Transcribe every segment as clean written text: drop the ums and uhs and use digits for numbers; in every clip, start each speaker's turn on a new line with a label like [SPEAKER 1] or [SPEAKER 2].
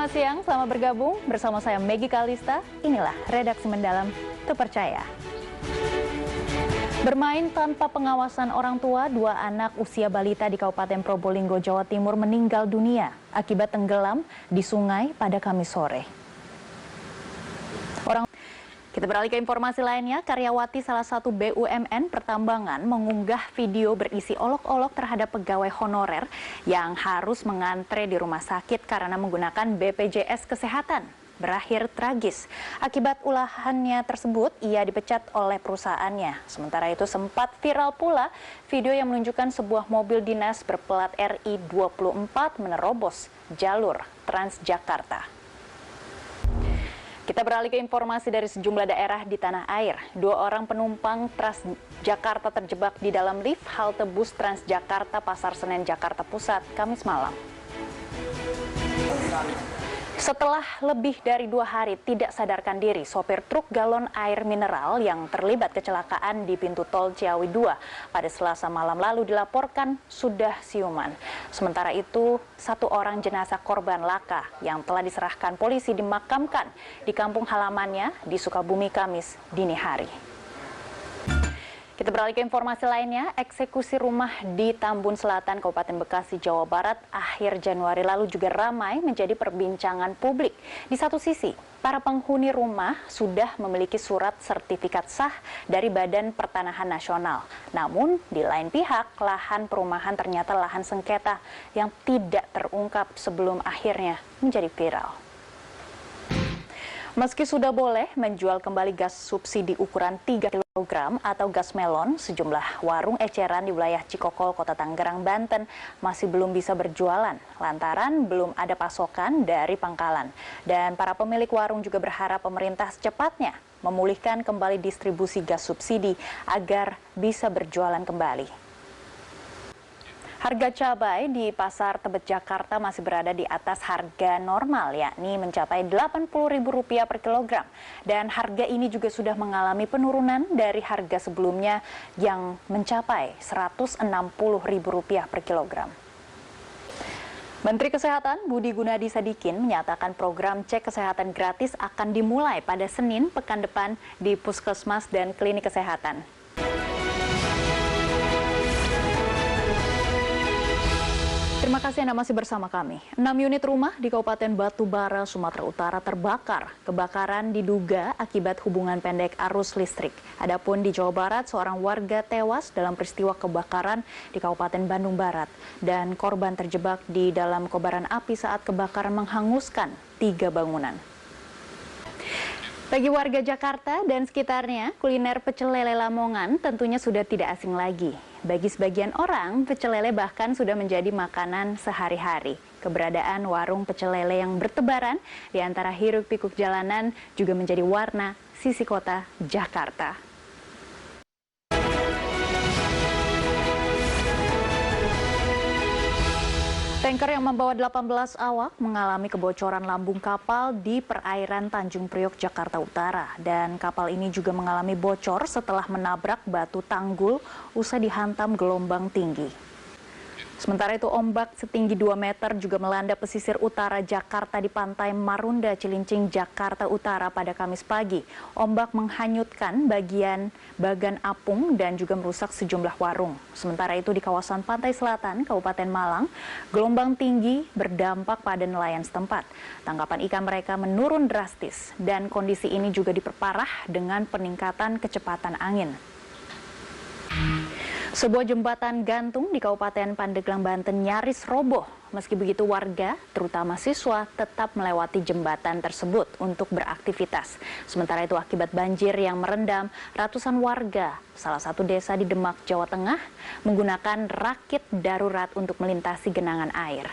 [SPEAKER 1] Selamat siang, selamat bergabung bersama saya Meggy Kalista. Inilah Redaksi Mendalam Terpercaya. Bermain tanpa pengawasan orang tua, dua anak usia balita di Kabupaten Probolinggo, Jawa Timur meninggal dunia akibat tenggelam di sungai pada Kamis sore. Kita beralih ke informasi lainnya, karyawati salah satu BUMN pertambangan mengunggah video berisi olok-olok terhadap pegawai honorer yang harus mengantre di rumah sakit karena menggunakan BPJS Kesehatan. Berakhir tragis. Akibat ulahannya tersebut, ia dipecat oleh perusahaannya. Sementara itu sempat viral pula video yang menunjukkan sebuah mobil dinas berplat RI 24 menerobos jalur Transjakarta. Kita beralih ke informasi dari sejumlah daerah di tanah air. Dua orang penumpang Transjakarta terjebak di dalam lift halte bus Transjakarta Pasar Senen, Jakarta Pusat, Kamis malam. Setelah lebih dari 2 hari tidak sadarkan diri, sopir truk galon air mineral yang terlibat kecelakaan di pintu tol Ciawi 2 pada Selasa malam lalu dilaporkan sudah siuman. Sementara itu, 1 orang jenazah korban laka yang telah diserahkan polisi dimakamkan di kampung halamannya di Sukabumi Kamis dini hari. Kita beralih ke informasi lainnya, eksekusi rumah di Tambun Selatan, Kabupaten Bekasi, Jawa Barat, akhir Januari lalu juga ramai menjadi perbincangan publik. Di satu sisi, para penghuni rumah sudah memiliki surat sertifikat sah dari Badan Pertanahan Nasional. Namun, di lain pihak, lahan perumahan ternyata lahan sengketa yang tidak terungkap sebelum akhirnya menjadi viral. Meski sudah boleh menjual kembali gas subsidi ukuran 3 kg atau gas melon, sejumlah warung eceran di wilayah Cikokol, Kota Tangerang, Banten masih belum bisa berjualan lantaran belum ada pasokan dari pangkalan. Dan para pemilik warung juga berharap pemerintah secepatnya memulihkan kembali distribusi gas subsidi agar bisa berjualan kembali. Harga cabai di Pasar Tebet, Jakarta masih berada di atas harga normal, yakni mencapai Rp80.000 per kilogram. Dan harga ini juga sudah mengalami penurunan dari harga sebelumnya yang mencapai Rp160.000 per kilogram. Menteri Kesehatan Budi Gunadi Sadikin menyatakan program cek kesehatan gratis akan dimulai pada Senin pekan depan di puskesmas dan klinik kesehatan. Terima kasih Anda masih bersama kami. 6 unit rumah di Kabupaten Batubara, Sumatera Utara terbakar. Kebakaran diduga akibat hubungan pendek arus listrik. Adapun di Jawa Barat, seorang warga tewas dalam peristiwa kebakaran di Kabupaten Bandung Barat. Dan korban terjebak di dalam kobaran api saat kebakaran menghanguskan 3 bangunan. Bagi warga Jakarta dan sekitarnya, kuliner pecel lele Lamongan tentunya sudah tidak asing lagi. Bagi sebagian orang, pecel lele bahkan sudah menjadi makanan sehari-hari. Keberadaan warung pecel lele yang bertebaran di antara hiruk-pikuk jalanan juga menjadi warna sisi kota Jakarta. Tanker yang membawa 18 awak mengalami kebocoran lambung kapal di perairan Tanjung Priok, Jakarta Utara. Dan kapal ini juga mengalami bocor setelah menabrak batu tanggul usai dihantam gelombang tinggi. Sementara itu ombak setinggi 2 meter juga melanda pesisir utara Jakarta di pantai Marunda, Cilincing, Jakarta Utara pada Kamis pagi. Ombak menghanyutkan bagian bagan apung dan juga merusak sejumlah warung. Sementara itu di kawasan pantai selatan, Kabupaten Malang, gelombang tinggi berdampak pada nelayan setempat. Tangkapan ikan mereka menurun drastis dan kondisi ini juga diperparah dengan peningkatan kecepatan angin. Sebuah jembatan gantung di Kabupaten Pandeglang, Banten nyaris roboh. Meski begitu warga, terutama siswa, tetap melewati jembatan tersebut untuk beraktivitas. Sementara itu akibat banjir yang merendam, ratusan warga, salah satu desa di Demak, Jawa Tengah, menggunakan rakit darurat untuk melintasi genangan air.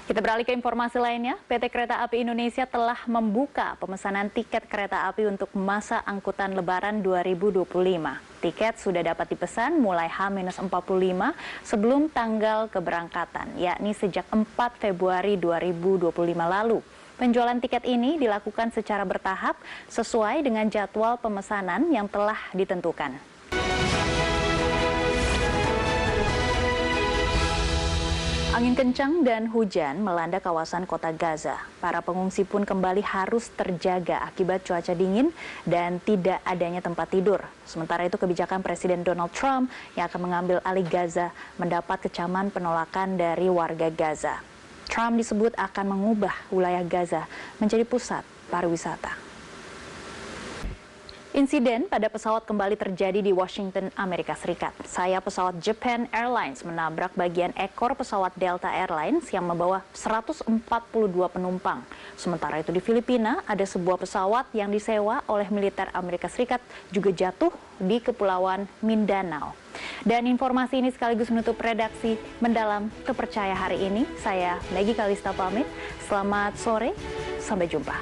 [SPEAKER 1] Kita beralih ke informasi lainnya, PT Kereta Api Indonesia telah membuka pemesanan tiket kereta api untuk masa angkutan Lebaran 2025. Tiket sudah dapat dipesan mulai H-45 sebelum tanggal keberangkatan, yakni sejak 4 Februari 2025 lalu. Penjualan tiket ini dilakukan secara bertahap sesuai dengan jadwal pemesanan yang telah ditentukan. Angin kencang dan hujan melanda kawasan kota Gaza. Para pengungsi pun kembali harus terjaga akibat cuaca dingin dan tidak adanya tempat tidur. Sementara itu kebijakan Presiden Donald Trump yang akan mengambil alih Gaza mendapat kecaman penolakan dari warga Gaza. Trump disebut akan mengubah wilayah Gaza menjadi pusat pariwisata. Insiden pada pesawat kembali terjadi di Washington, Amerika Serikat. Sayap pesawat Japan Airlines menabrak bagian ekor pesawat Delta Airlines yang membawa 142 penumpang. Sementara itu di Filipina, ada sebuah pesawat yang disewa oleh militer Amerika Serikat juga jatuh di Kepulauan Mindanao. Dan informasi ini sekaligus menutup redaksi Mendalam Terpercaya hari ini. Saya Maggie Kalista pamit. Selamat sore, sampai jumpa.